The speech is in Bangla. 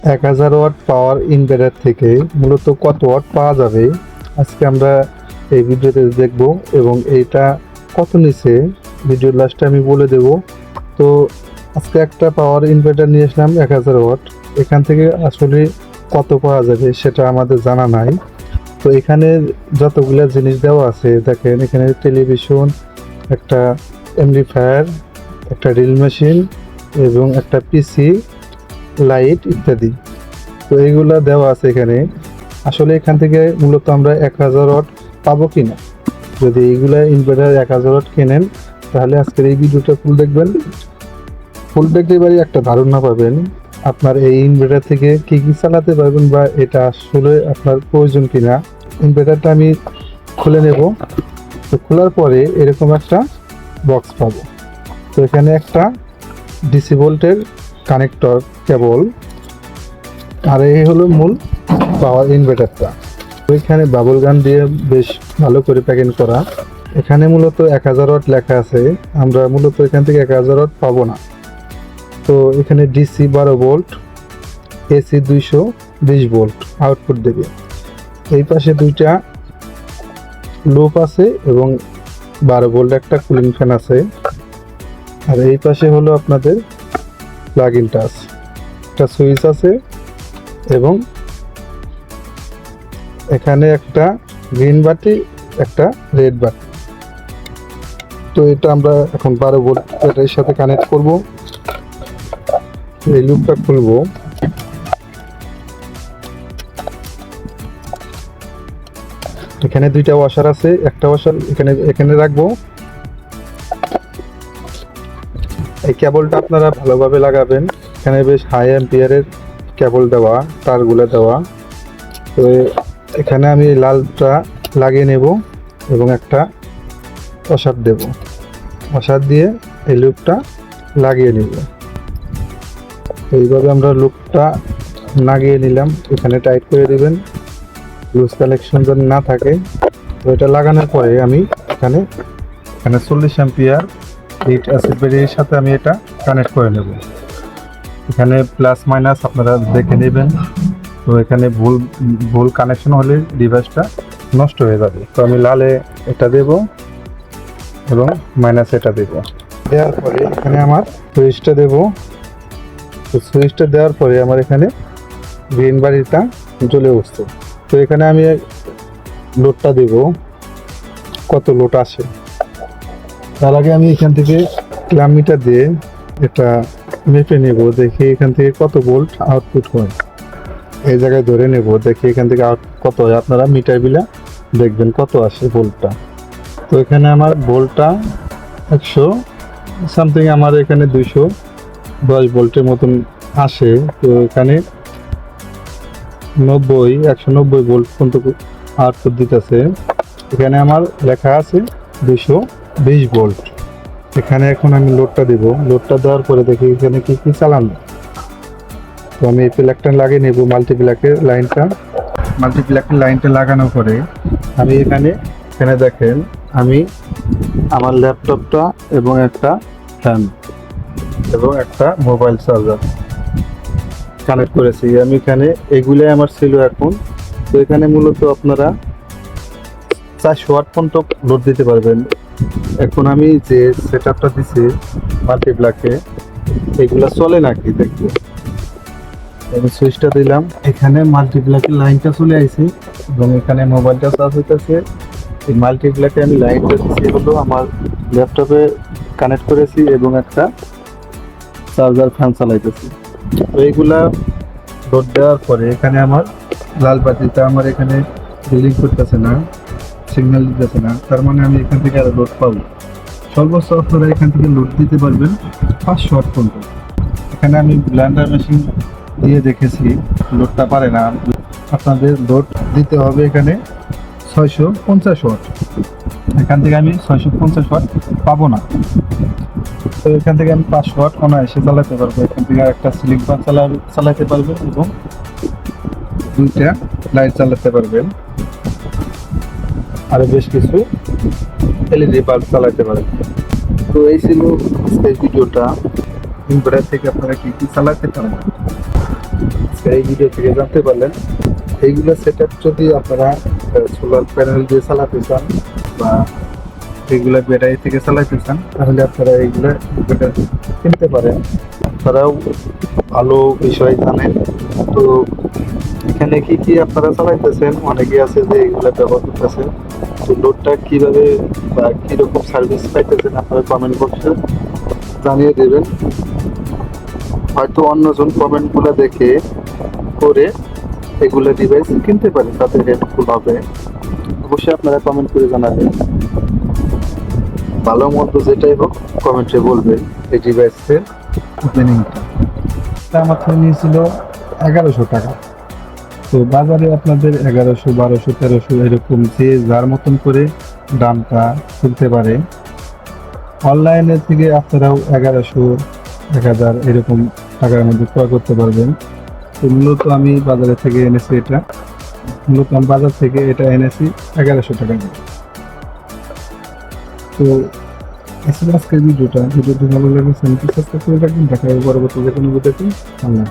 1000 ওয়াট পাওয়ার ইনভার্টার থেকে মূলত কত ওয়াট পাওয়া যাবে আজকে আমরা এই ভিডিওতে দেখব এবং এইটা কত নিচে ভিডিওর লাস্টে আমি বলে দেব। তো আজকে একটা পাওয়ার ইনভার্টার নিয়ে আসলাম 1000 ওয়াট। এখান থেকে আসলে কত পাওয়া যাবে সেটা আমাদের জানা নাই। তো এখানে যতগুলো জিনিস দেওয়া আছে দেখেন, এখানে টেলিভিশন, একটা এমপ্লিফায়ার, একটা ড্রিল মেশিন এবং একটা পিসি, লাইট ইত্যাদি। তো এইগুলা দেওয়া আছে এখানে। আসলে এখান থেকে মূলত আমরা 1000 ওয়াট পাবো কিনা, যদি এইগুলা ইনভার্টার 1000 ওয়াট কেনেন তাহলে আজকের এই ভিডিওটা ফুল দেখবেন। ফুল দেখতে পারি একটা ধারণা পাবেন আপনার এই ইনভার্টার থেকে কি কি চালাতে পারবেন বা এটা আসলে আপনার প্রয়োজন কিনা। ইনভার্টারটা আমি খুলে নেব। তো খোলার পরে এরকম একটা বক্স পাবো। তো এখানে একটা ডিসি ভোল্টের কানেক্টর কেবল, আর এই হলো মূল পাওয়ার ইনভার্টারটা। ওইখানে বাবল গান দিয়ে বেশ ভালো করে প্যাকিং করা। এখানে মূলত 1000 ওয়াট লেখা আছে, আমরা মূলত এখান থেকে 1000 ওয়াট পাবো না। তো এখানে DC 12 volt, AC 220 volt output দেবে। এই পাশে দুইটা লুপ আছে এবং 12 ভোল্ট একটা কুলিং ফ্যান আছে। আর এই পাশে হলো আপনাদের প্লাগ ইন টাচ, একটা সুইচ আছে এবং এখানে একটা গ্রিন বাতি, একটা রেড বাতি। তো এটা আমরা এখন 12 ভোল্ট ব্যাটারির সাথে কানেক্ট করব। এই লুপটা খুলবো। এখানে দুইটা ওয়াশার আছে, একটা ওয়াশার এখানে রাখবো। এই কেবলটা আপনারা ভালোভাবে লাগাবেন। এখানে বেশ হাই অ্যাম্পিয়ারের কেবল দেওয়া, তারগুলো দেওয়া। তো এখানে আমি লালটা লাগিয়ে নেব এবং একটা ওয়াশার দেব। ওয়াশার দিয়ে এই লুপটা লাগিয়ে নেব। এইভাবে আমরা লুপটা লাগিয়ে নিলাম। এখানে টাইট করে দিবেন, লুজ কানেকশন যেন না থাকে। তো এটা লাগানোর পরে আমি এখানে 40 অ্যাম্পিয়ার লিড অ্যাসিড ব্যাটারির সাথে আমি এটা কানেক্ট করে নেব। এখানে প্লাস মাইনাস আপনারা দেখে নেবেন। তো এখানে ভুল কানেকশন হলে ডিভাইসটা নষ্ট হয়ে যাবে। তো আমি লালে এটা দেব এবং মাইনাস এটা দেব। দেওয়ার পরে এখানে আমার সুইচটা দেব। তো সুইচটা দেওয়ার পরে আমার এখানে গ্রিন বাড়িটা জ্বলে উঠছে। তো এখানে আমি লোডটা দেব, কত লোড আসে। তার আগে আমি এখান থেকে ক্ল্যাম্প মিটার দিয়ে এটা মেপে নেব, দেখি এখান থেকে কত ভোল্ট আউটপুট হয়। এই জায়গায় ধরে নেব, দেখি এখান থেকে কত হয়। আপনারা মিটার বিলা দেখবেন কত আসে ভোল্টটা। তো এখানে আমার ভোল্টটা 100 সামথিং, আমার এখানে 210 ভোল্টের মতন আসে। তো এখানে 190 ভোল্ট পর্যন্ত আউটপুট দিতেছে। এখানে আমার লেখা আছে 220 ভোল্ট। এখানে এখন আমি লোডটা দেব। লোডটা দেওয়ার পরে দেখি এখানে কি কি চালানো। তো আমি এই প্লাগটা লাগিয়ে নেব, মাল্টিপ্লাগের লাইনটা লাগানোর পরে আমি এখানে দেখেন আমি আমার ল্যাপটপটা এবং একটা ফ্যান এবং একটা মোবাইল চার্জার কানেক্ট করেছি। আমি এখানে এগুলাই আমার ছিল এখন। তো এখানে মূলত আপনারা 400 ওয়াট পর্যন্ত লোড দিতে পারবেন। এখন আমি যে সেট আপটা দিছি মাল্টিপ্লাগে, এগুলা চলে নাকি দেখবো। আমি সুইচটা দিলাম, এখানে মাল্টিপ্লাগের লাইনটা চলে আসছে এবং এখানে মোবাইলটা চার্জ হইতেছে। এই মাল্টিপ্লাগে আমি লাইনটা দিচ্ছি হলো আমার ল্যাপটপে কানেক্ট করেছি এবং একটা চার্জার ফ্যান চালাইতেছি। তো এইগুলা লোড দেওয়ার পরে এখানে আমার লাল বাতিটা আমার এখানে বিলিং করতেছে না, সিগন্যাল দিতেছে না। তার মানে আমি এখান থেকে আরো লোড পাবো। সর্বোচ্চ আপনারা এখান থেকে লোড দিতে পারবেন 500 ওয়াট পর্যন্ত। এখানে আমি ব্লেন্ডার মেশিন দিয়ে দেখেছি লোডটা পারে না। আপনাদের লোড দিতে হবে এখানে 650 ওয়াট। এখান থেকে আমি 650 ওয়াট পাবো না। তো এখান থেকে আমি 500 ওয়াট অনায়াসে চালাতে পারবো। এখান থেকে একটা সিলিং ফ্যান চালাতে পারবেন এবং দুইটা লাইট চালাতে পারবেন, আরো বেশ কিছু এলইডি বাল্ব চালাতে পারবেন। তো এই ছিল আজকের ভিডিওটা। ইনভার্টার থেকে আপনারা কি কি চালাতে পারেন। এই ভিডিও থেকে জানতে পারলেন। এইগুলো সেট আপ যদি আপনারা সোলার প্যানেল দিয়ে চালাতে চান বা এগুলা ব্যাটারি থেকে চালাতে চান, তাহলে আপনারা এইগুলা ইনভার্টার কিনতে পারেন। আপনারাও ভালো বিষয় জানেন। তো এখানে কি কি আপনারা চালাইতেছেন, অনেকেই আছে যে এগুলা ব্যবহার করতেছেন। তো লোডটা কিভাবে বা কিরকম সার্ভিস পাইতেছেন আপনারা কমেন্ট বক্সে জানিয়ে দেবেন। হয়তো অন্যজন কমেন্টগুলো দেখে করে এগুলো ডিভাইস কিনতে পারে, তাদের হেল্পফুল হবে। অবশ্যই আপনারা কমেন্ট করে জানাবেন, ভালো মন্দ যেটাই হোক কমেন্টে বলবেন। এই ডিভাইসের ওপেনিংটা আমার থেকে নিয়েছিল 1100 টাকা। তো বাজারে আপনাদের 1100, 1200, 1300 এরকম যে যার মতন করে দামটা তুলতে পারে। অনলাইনে থেকে আপনারাও 1100, 1000 এরকম টাকার মধ্যে ক্রয় করতে পারবেন। তো মূলত আমি বাজারে থেকে এনেছি এটা, মূলত আমি বাজার থেকে এটা এনেছি 1100 টাকা দিয়ে। তো আজকের ভিডিওটি ভালো লাগে চ্যানেলটি সাবস্ক্রাইব করে রাখবেন। দেখা হবে পরবর্তী যে কোনো ভিডিওতে। আল্লাহ।